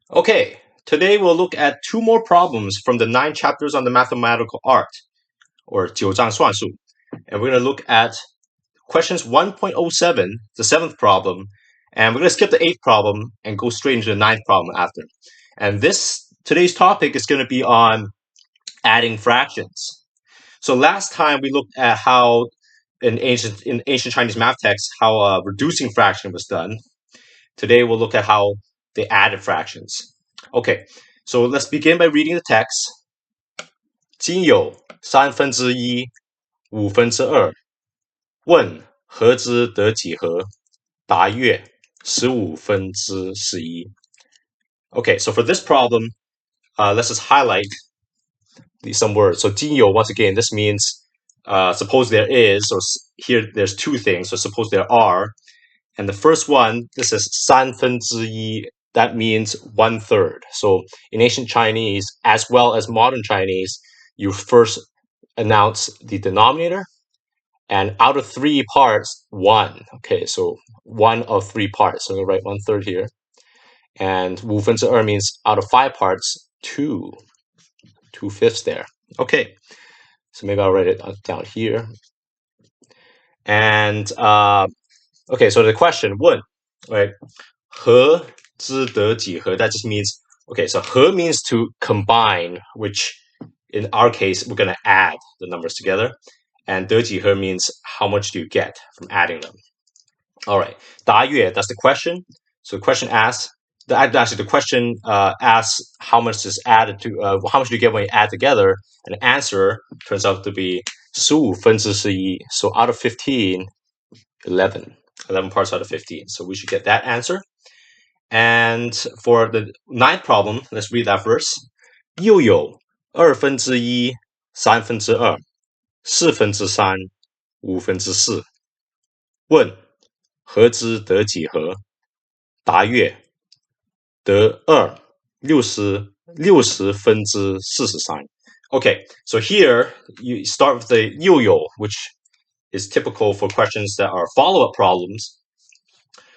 Okay, today we'll look at two more problems from the 9 chapters on the mathematical art, or 九章算术. And we're going to look at questions 1.07, the 7th problem, and we're going to skip the 8th problem and go straight into the 9th problem after. And today's topic is going to be on adding fractions. So last time we looked at how in ancient Chinese math texts how reducing fraction was done. Today we'll look at how they added fractions. Okay, so let's begin by reading the text. 今有三分之一五分之二问合之得几何答曰15分之11. Okay, so for this problem, let's just highlight some words. So 今有, once again, this means suppose there is, or here there's two things, so suppose there are. And the first one, this is 三分之一, that means 1/3. So in ancient Chinese, as well as modern Chinese, you first announce the denominator, and out of 3 parts, 1. Okay, so 1 of 3 parts. So I'm going to write 1/3 here. And 五分之二 means out of 5 parts, 2. 2/5 there. Okay, so maybe I'll write it down here. And okay, so the question, 问, right? 合之得几何, that just means, okay, so 合 means to combine, which in our case, we're going to add the numbers together. And 得几何 means how much do you get from adding them. All right, 答曰, that's the question. So the question asks, the question asks how much is added to, how much do you get when you add together? And the answer turns out to be 15分之11. So out of 15, 11 parts out of 15. So we should get that answer. And for the 9th problem, let's read that first. 又有二分之一三分之二四分之三五分之四问合之得几何答曰得60分之43. Okay, so here you start with the 又有, which is typical for questions that are follow-up problems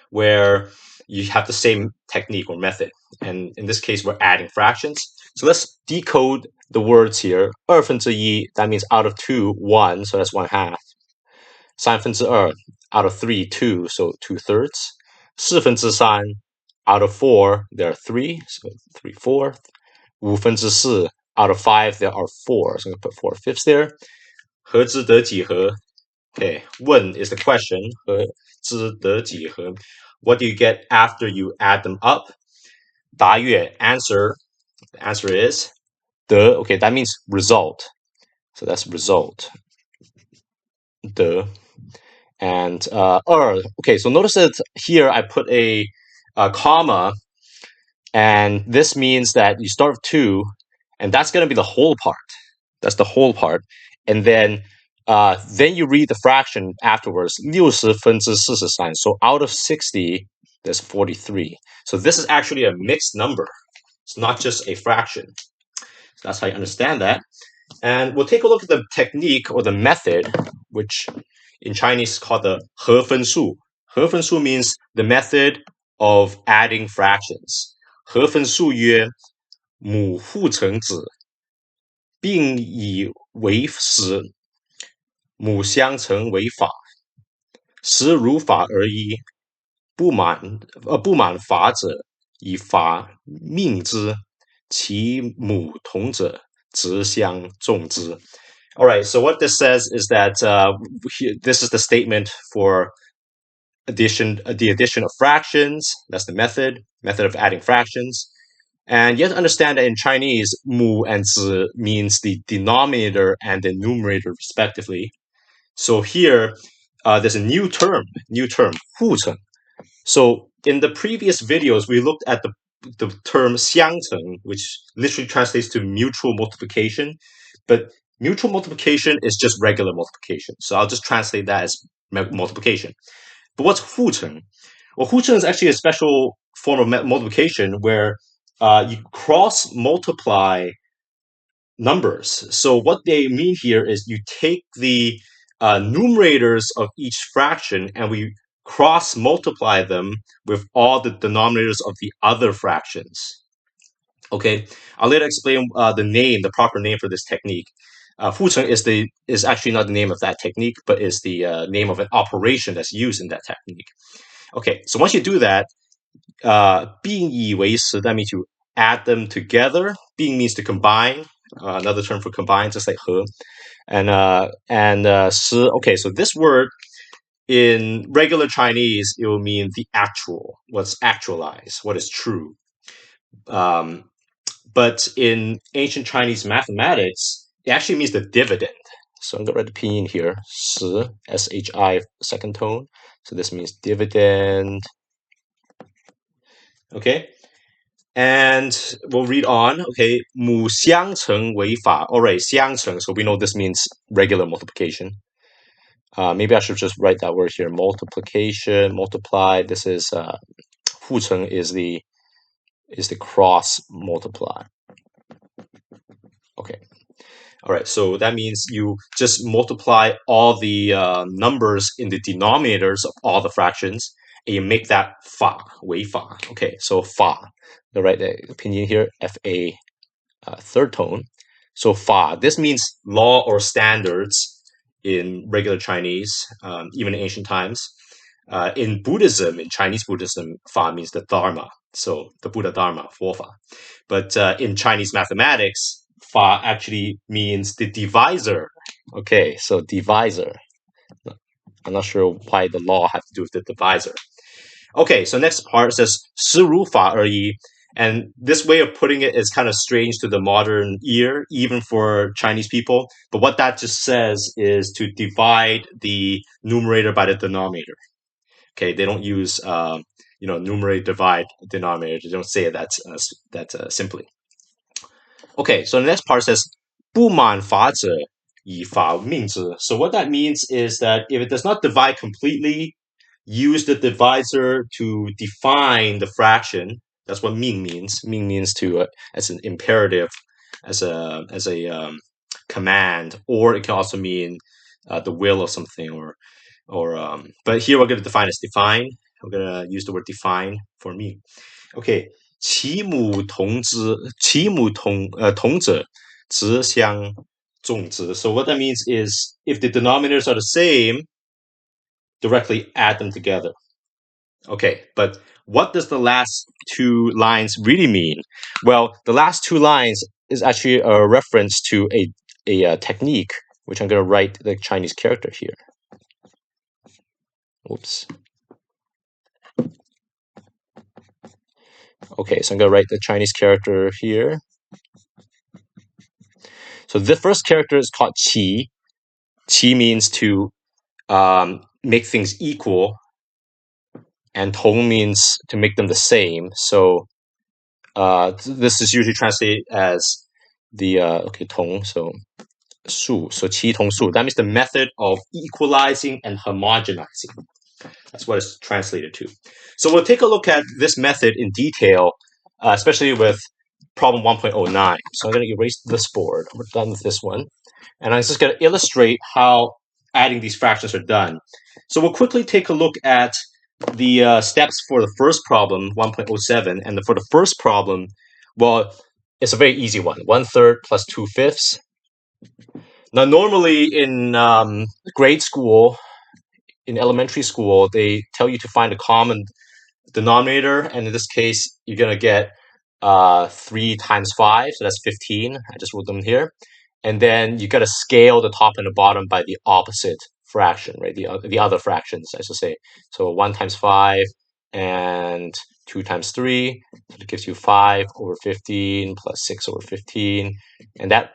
where you have the same technique or method. And in this case, we're adding fractions. So let's decode the words here. 二分之一, that means out of 2, 1, so that's 1/2. 三分之二, out of 3, 2, so 2/3. 四分之三, out of 4, there are 3, so 3/4. 五分之四, out of 5, there are 4, so I'm going to put 4/5 there. 合之得几何? Okay, 问 is the question. 合之得几何? What do you get after you add them up? 答曰, answer. The answer is 得. Okay, that means result. So that's result. 得. And 二. Okay, so notice that here I put a comma, and this means that you start with 2, and that's going to be the whole part. That's the whole part. And then you read the fraction afterwards, 60分之43. So out of 60, there's 43. So this is actually a mixed number. It's not just a fraction. So that's how you understand that. And we'll take a look at the technique or the method, which in Chinese is called the 合分数. 合分数 means the method of adding fractions. 合分数曰母互成子并以为实母相乘为法实如法而依不满法者以法命之其母同者则相重之. All right, so what this says is that this is the statement for the addition of fractions. That's the method of adding fractions. And you have to understand that in Chinese, 母 and 子 means the denominator and the numerator respectively. So here, there's a new term, 互乘. So in the previous videos, we looked at the term 相乘, which literally translates to mutual multiplication. But mutual multiplication is just regular multiplication. So I'll just translate that as multiplication. But what's 互乘? Well, 互乘 is actually a special form of multiplication where you cross multiply numbers. So what they mean here is you take the numerators of each fraction and we cross multiply them with all the denominators of the other fractions. Okay, I'll later explain the proper name for this technique. Fucheng is actually not the name of that technique, but is the name of an operation that's used in that technique. Okay, so once you do that, 并以为时, that means you add them together. 并 means to combine, another term for combine, just like 和. And 时, okay, so this word in regular Chinese, it will mean the actual, what's actualized, what is true. But in ancient Chinese mathematics, it actually means the dividend. So I'm going to write the pinyin here, 时, S-H-I, second tone. So this means dividend. Okay, and we'll read on. Okay, 母相乘为法. All right, 相乘. So we know this means regular multiplication. Maybe I should just write that word here. Multiplication, multiply. This is 互乘 is the cross multiply. Okay. All right, so that means you just multiply all the numbers in the denominators of all the fractions, and you make that 法, 为法. Okay, so 法. I'll write the pinyin here, F-A, third tone. So 法, this means law or standards in regular Chinese, even in ancient times. In Buddhism, in Chinese Buddhism, 法 means the Dharma. So the Buddha Dharma, 佛法. But in Chinese mathematics, 法 actually means the divisor. Okay, so divisor. I'm not sure why the law has to do with the divisor. Okay, so next part says 实如法而已. And this way of putting it is kind of strange to the modern ear, even for Chinese people. But what that just says is to divide the numerator by the denominator. Okay, they don't use numerator divide denominator. They don't say it that simply. Okay, so the next part says 不满法者以法命之. So what that means is that if it does not divide completely, use the divisor to define the fraction. That's what 命 means. 命 means to as an imperative, as a command, or it can also mean the will of something, but here we're going to define as define. We're going to use the word define for 命. Okay, 其母同者直相纵之. So what that means is if the denominators are the same, directly add them together. Okay, but what does the last two lines really mean? Well, the last two lines is actually a reference to a technique, which I'm going to write the Chinese character here. Oops. Okay, so I'm going to write the Chinese character here. So the first character is called qi. Qi means to make things equal, and tong means to make them the same. So this is usually translated as the tong. So su. So qi tong su. That means the method of equalizing and homogenizing. That's what it's translated to. So we'll take a look at this method in detail, especially with problem 1.09. So I'm going to erase this board. We're done with this one. And I'm just going to illustrate how adding these fractions are done. So we'll quickly take a look at the steps for the first problem, 1.07. And for the first problem, well, it's a very easy one. 1/3 plus 2/5. Now, normally in grade school, in elementary school, they tell you to find a common denominator, and in this case, you're going to get 3 times 5, so that's 15. I just wrote them here. And then you got to scale the top and the bottom by the opposite fraction, right? The other fractions, I should say. So 1 times 5 and 2 times 3, so it gives you 5 over 15 plus 6 over 15. And that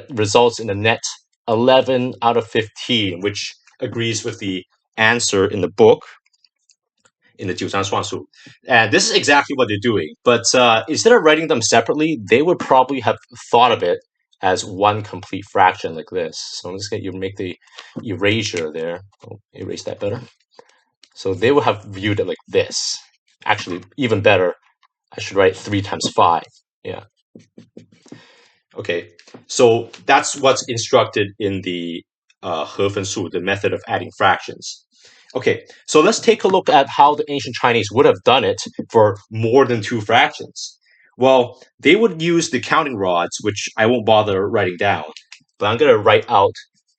results in a net 11 out of 15, which agrees with the answer in the book, in the Jiuzhang Suanshu. And this is exactly what they're doing. But instead of writing them separately, they would probably have thought of it as one complete fraction like this. So I'm just going to make the erasure there. I'll erase that better. So they would have viewed it like this. Actually, even better, I should write 3 times 5. Yeah. Okay, so that's what's instructed in the 合分数, the method of adding fractions. Okay, so let's take a look at how the ancient Chinese would have done it for more than 2 fractions. Well, they would use the counting rods, which I won't bother writing down, but I'm going to write out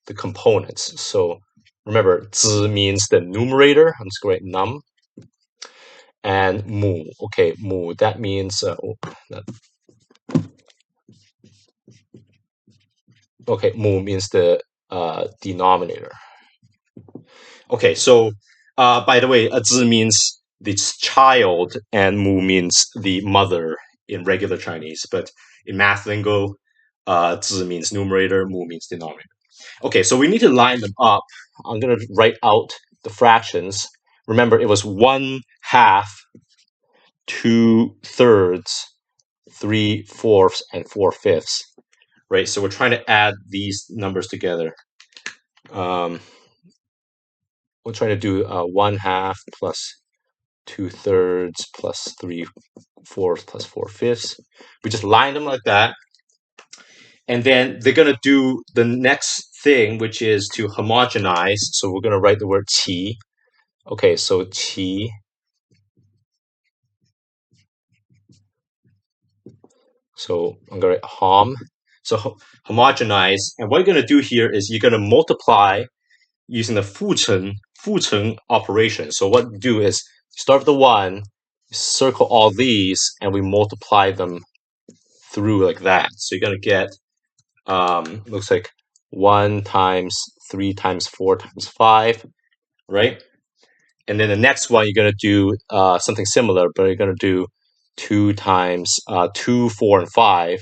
the components. So remember, 子 means the numerator. I'm just going to write num. And 母, okay, 母, that means, okay, 母 means the denominator. Okay, so by the way, 子 means the child, and 母 means the mother in regular Chinese, but in math lingo, 子 means numerator, 母 means denominator. Okay, so we need to line them up. I'm going to write out the fractions. Remember, it was 1/2, 2/3, 3/4, and 4/5, right? So we're trying to add these numbers together. We're trying to do 1/2 plus 2/3 plus 3/4 plus 4/5. We just line them like that. And then they're going to do the next thing, which is to homogenize. So we're going to write the word qi. Okay, so qi. So I'm going to write hom. So homogenize. And what you're going to do here is you're going to multiply using the 复乘 operation. So what you do is start with the 1, circle all these, and we multiply them through like that. So you're going to get, looks like 1 times 3 times 4 times 5, right? And then the next one, you're going to do something similar, but you're going to do 2 times 2, 4, and 5,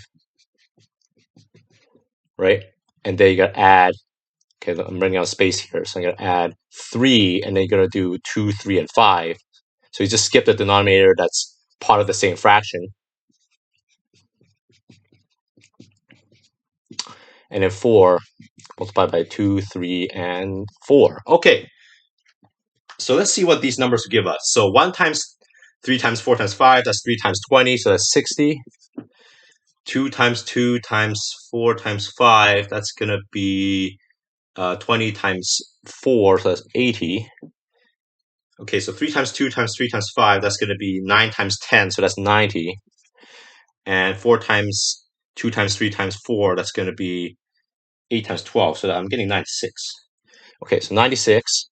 right? And then you're going to add, okay, I'm running out of space here, so I'm going to add 3, and then you're going to do 2, 3, and 5. So you just skip the denominator that's part of the same fraction. And then 4 multiplied by 2, 3, and 4. Okay, so let's see what these numbers will give us. So 1 times 3 times 4 times 5, that's 3 times 20, so that's 60. 2 times 2 times 4 times 5, that's going to be 20 times 4, so that's 80. Okay, so 3 times 2 times 3 times 5, that's going to be 9 times 10, so that's 90. And 4 times 2 times 3 times 4, that's going to be 8 times 12, so I'm getting 96. Okay, so 96.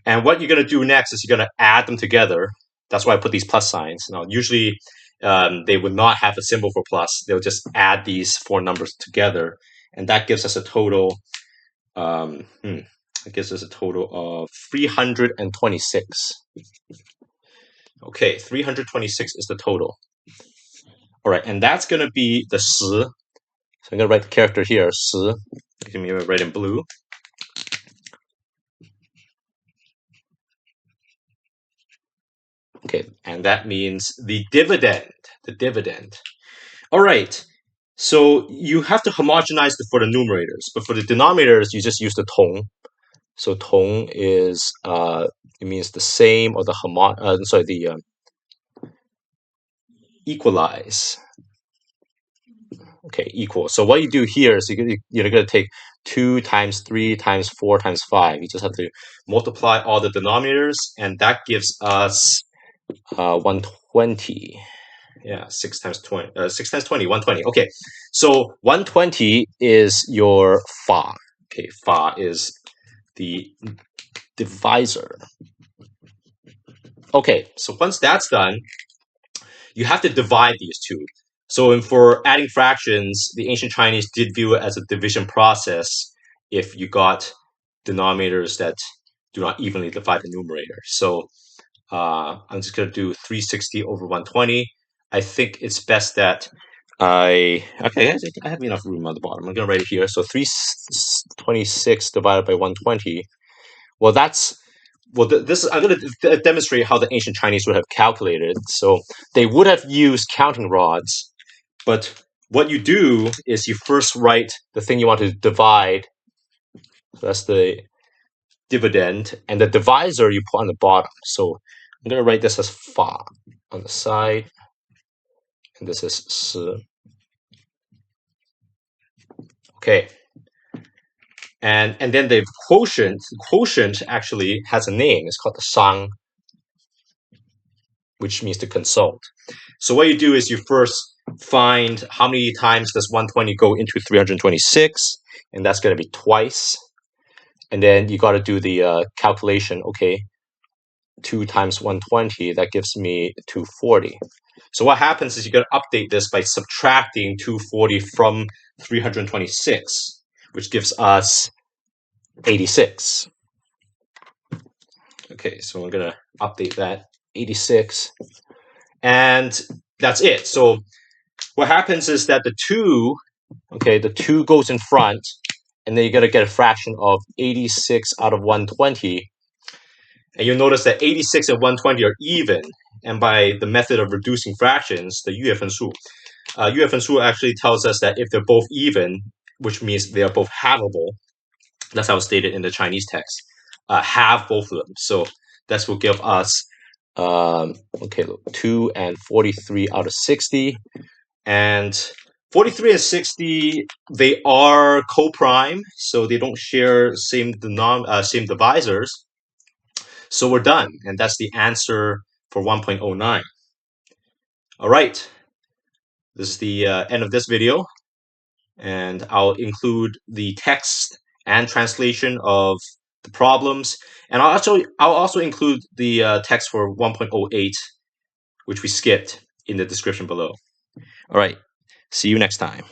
And what you're going to do next is you're going to add them together. That's why I put these plus signs. Now, usually they would not have a symbol for plus. They'll just add these 4 numbers together, and that gives us a total. It gives us a total of 326. Okay, 326 is the total. All right, and that's going to be the 十. So I'm going to write the character here, 十. Give me red and blue. Okay, and that means the dividend. The dividend. All right, so you have to homogenize for the numerators, but for the denominators, you just use the 同. So 同 is it means the same, or the equalize. Okay, equal. So what you do here is you're going to take 2 times 3 times 4 times 5. You just have to multiply all the denominators, and that gives us 120. Yeah, 6 times 20. 6 times 20, 120. Okay, so 120 is your fa. Okay, fa is the divisor. Okay, so once that's done, you have to divide these two. So for adding fractions, the ancient Chinese did view it as a division process if you got denominators that do not evenly divide the numerator. So I'm just going to do 360 over 120. I think it's best that I have enough room on the bottom. I'm going to write it here. So 326 divided by 120. Well, I'm going to demonstrate how the ancient Chinese would have calculated. So they would have used counting rods, but what you do is you first write the thing you want to divide. So that's the dividend, and the divisor you put on the bottom. So I'm going to write this as fa on the side, and this is 十. Okay. And then the quotient actually has a name. It's called the zhāng, which means to consult. So what you do is you first find how many times does 120 go into 326, and that's going to be twice. And then you got to do the calculation. Okay, 2 times 120, that gives me 240. So what happens is you're going to update this by subtracting 240 from 326, which gives us 86. Okay, so we're going to update that, 86. And that's it. So what happens is that the 2, okay, the 2 goes in front, and then you're going to get a fraction of 86 out of 120. And you'll notice that 86 and 120 are even. And by the method of reducing fractions, the 约分数, 约分数 actually tells us that if they're both even, which means they are both halvable, that's how it's stated in the Chinese text, halve both of them. So that's what give us, okay, look, 2 and 43 out of 60. And 43 and 60, they are co-prime, so they don't share same divisors. So we're done, and that's the answer for 1.09. All right, this is the end of this video, and I'll include the text and translation of the problems, and I'll also include the text for 1.08, which we skipped, in the description below. All right, see you next time.